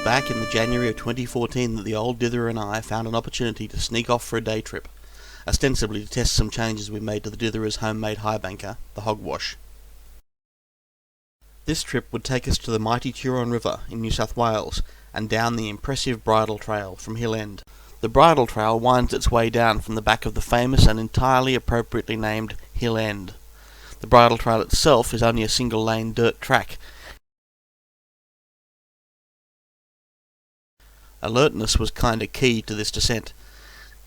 back in the January of 2014 that the old Ditherer and I found an opportunity to sneak off for a day trip, ostensibly to test some changes we made to the Ditherer's homemade high banker, the Hogwash. This trip would take us to the mighty Turon River in New South Wales and down the impressive Bridal Trail from Hill End. The Bridal Trail winds its way down from the back of the famous and entirely appropriately named Hill End. The Bridal Trail itself is only a single-lane dirt track. Alertness was kinda key to this descent.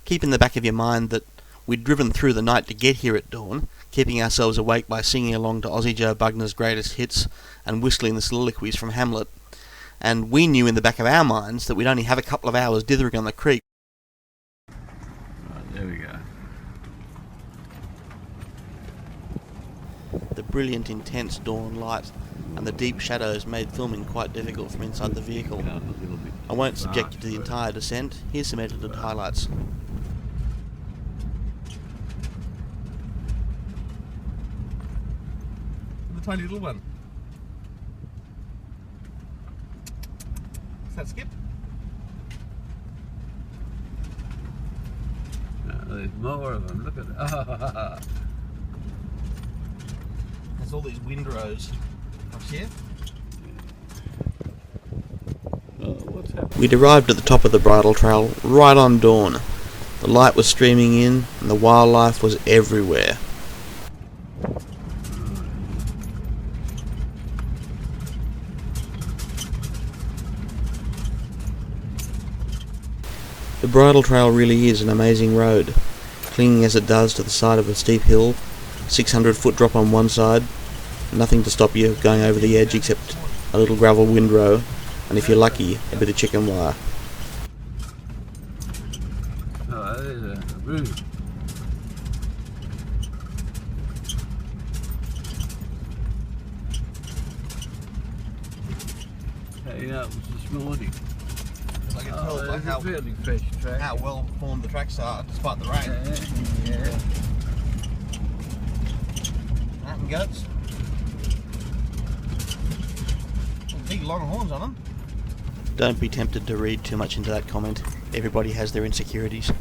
Keep in the back of your mind that we'd driven through the night to get here at dawn, keeping ourselves awake by singing along to Aussie Joe Bugner's greatest hits and whistling the soliloquies from Hamlet, and we knew in the back of our minds that we'd only have a couple of hours dithering on the creek. Right, there we go. The brilliant, intense dawn light and the deep shadows made filming quite difficult from inside the vehicle. I won't subject you to the entire descent. Here's some edited highlights. The tiny little one. Is that Skip? There's more of them. Look at that. There's all these windrows up here. What's happening? We'd arrived at the top of the Bridal Trail right on dawn. The light was streaming in and the wildlife was everywhere. The Bridal Trail really is an amazing road, clinging as it does to the side of a steep hill, 600-foot drop on one side, nothing to stop you going over the edge except a little gravel windrow, and if you're lucky, a bit of chicken wire. Oh, there's a roof. Hey, that was this morning. I can tell by how, fairly fresh track. how well formed the tracks are despite the rain. Yeah. Out and goats. Big long horns on them. Don't be tempted to read too much into that comment. Everybody has their insecurities.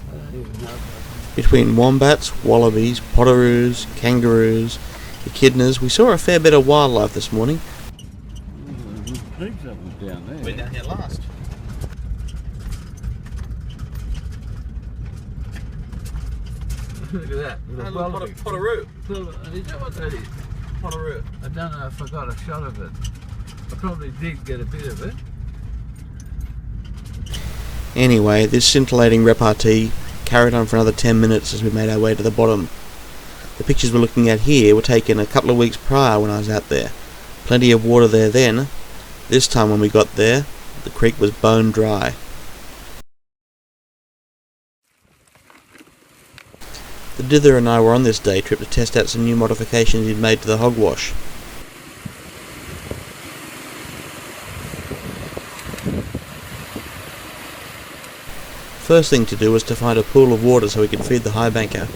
Between wombats, wallabies, potoroos, kangaroos, echidnas, we saw a fair bit of wildlife this morning. Pigs up and down there. We're down here last. Look at that. And look, Potoroo. Is that what that is? Potoroo. I don't know if I got a shot of it. I probably did get a bit of it. Anyway, this scintillating repartee carried on for another 10 minutes as we made our way to the bottom. The pictures we're looking at here were taken a couple of weeks prior when I was out there. Plenty of water there then. This time when we got there, the creek was bone dry. The Ditherer and I were on this day trip to test out some new modifications he'd made to the Hogwash. First thing to do was to find a pool of water so we could feed the high banker.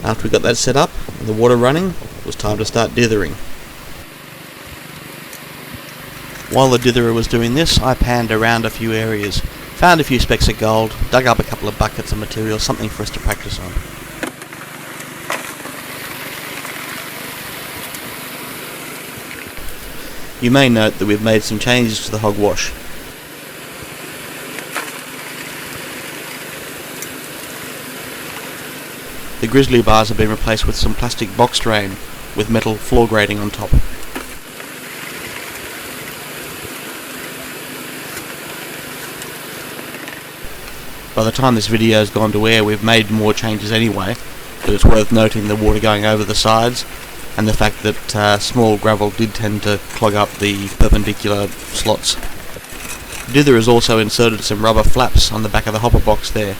After we got that set up and the water running, it was time to start dithering. While the ditherer was doing this, I panned around a few areas, found a few specks of gold, dug up a couple of buckets of material, something for us to practice on. You may note that we've made some changes to the Hogwash. The grizzly bars have been replaced with some plastic box drain with metal floor grating on top. By the time this video has gone to air, we've made more changes anyway, but it's worth noting the water going over the sides and the fact that small gravel did tend to clog up the perpendicular slots. Dither has also inserted some rubber flaps on the back of the hopper box there,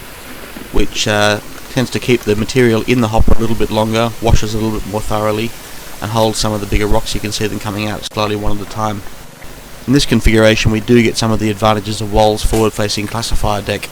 which tends to keep the material in the hopper a little bit longer, washes a little bit more thoroughly, and holds some of the bigger rocks. You can see them coming out slowly one at a time. In this configuration we do get some of the advantages of Wohl's forward-facing classifier deck.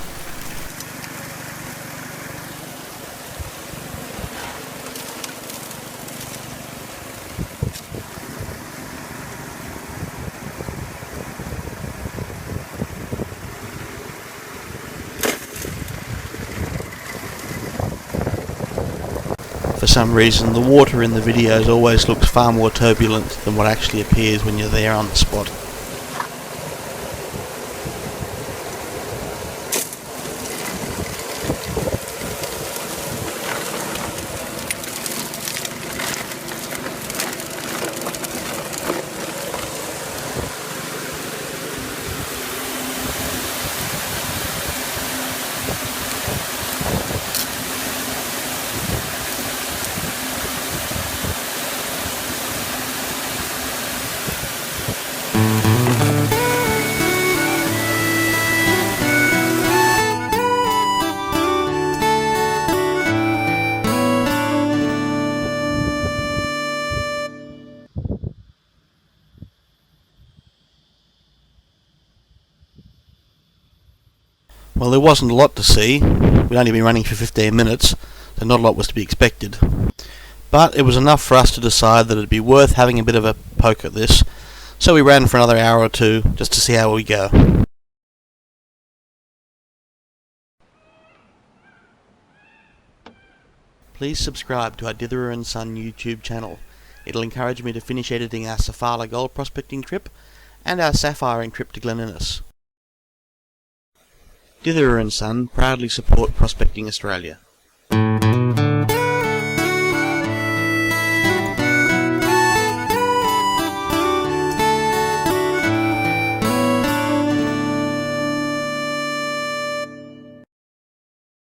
For some reason, the water in the videos always looks far more turbulent than what actually appears when you're there on the spot. Well, there wasn't a lot to see. We'd only been running for 15 minutes, so not a lot was to be expected. But it was enough for us to decide that it'd be worth having a bit of a poke at this, so we ran for another hour or two just to see how we go. Please subscribe to our Ditherer and Son YouTube channel. It'll encourage me to finish editing our Safala gold prospecting trip and our sapphire trip to Glen Innes. Ditherer and Son proudly support Prospecting Australia.